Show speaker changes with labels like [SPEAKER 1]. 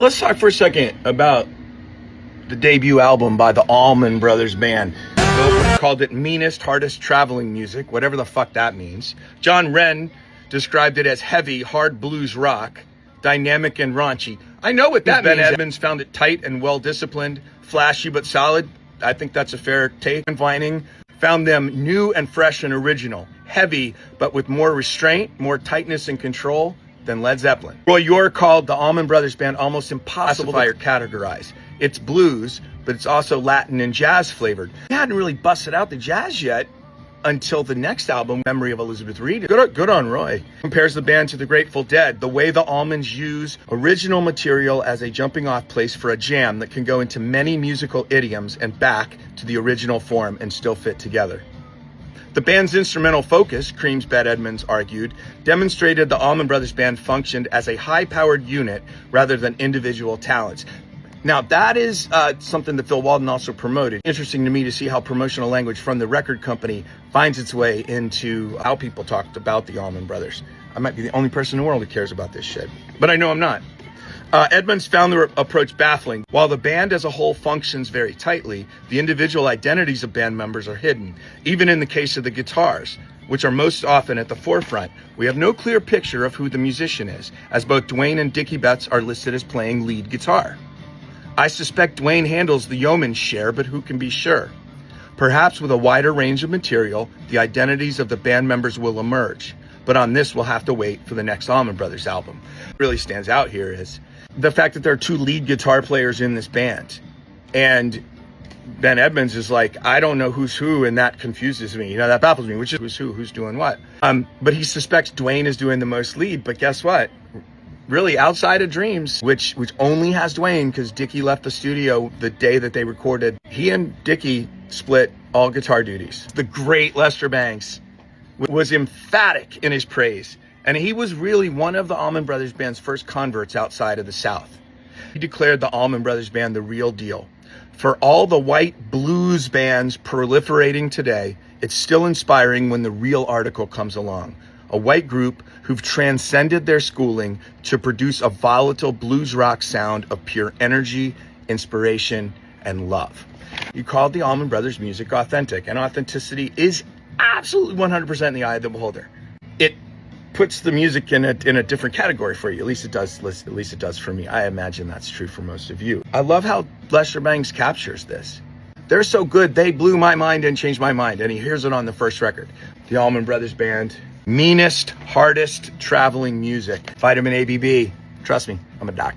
[SPEAKER 1] Let's talk for a second about the debut album by the Allman Brothers band. They called it Meanest, Hardest Traveling Music, whatever the fuck that means. John Wren described it as heavy, hard blues rock, dynamic and raunchy. I know what that means. Ben Edmonds found it tight and well-disciplined, flashy but solid. I think that's a fair take. And Vining found them new and fresh and original, heavy but with more restraint, more tightness and control than Led Zeppelin. Roy York called the Allman Brothers band almost impossible to categorize. It's blues, but it's also Latin and jazz flavored. They hadn't really busted out the jazz yet until the next album, Memory of Elizabeth Reed. Good on Roy. Compares the band to the Grateful Dead, the way the Allmans use original material as a jumping off place for a jam that can go into many musical idioms and back to the original form and still fit together. The band's instrumental focus, Cream's Ben Edmonds argued, demonstrated the Allman Brothers band functioned as a high-powered unit rather than individual talents. Now, that is something that Phil Walden also promoted. Interesting to me to see how promotional language from the record company finds its way into how people talked about the Allman Brothers. I might be the only person in the world who cares about this shit, but I know I'm not. Edmonds found the approach baffling. While the band as a whole functions very tightly, the individual identities of band members are hidden, even in the case of the guitars, which are most often at the forefront. We have no clear picture of who the musician is, as both Duane and Dickie Betts are listed as playing lead guitar. I suspect Duane handles the yeoman's share, but who can be sure? Perhaps with a wider range of material, the identities of the band members will emerge. But on this, we'll have to wait for the next Allman Brothers album. What really stands out here is the fact that there are two lead guitar players in this band. And Ben Edmonds is like, I don't know who's who, and that confuses me. You know, that baffles me, which is who's doing what. But he suspects Duane is doing the most lead, but guess what? Really, outside of Dreams, which only has Duane because Dickie left the studio the day that they recorded, he and Dickie split all guitar duties. The great Lester Bangs was emphatic in his praise, and he was really one of the Allman Brothers band's first converts outside of the South. He declared the Allman Brothers band the real deal. For all the white blues bands proliferating today, it's still inspiring when the real article comes along. A white group who've transcended their schooling to produce a volatile blues rock sound of pure energy, inspiration, and love. You called the Allman Brothers music authentic, and authenticity is absolutely 100% in the eye of the beholder. It puts the music in a different category for you. At least it does for me. I imagine that's true for most of you. I love how Lester Bangs captures this. They're so good, they blew my mind and changed my mind, and he hears it on the first record. The Allman Brothers band, Meanest, Hardest Traveling Music. Vitamin ABB. Trust me, I'm a doctor.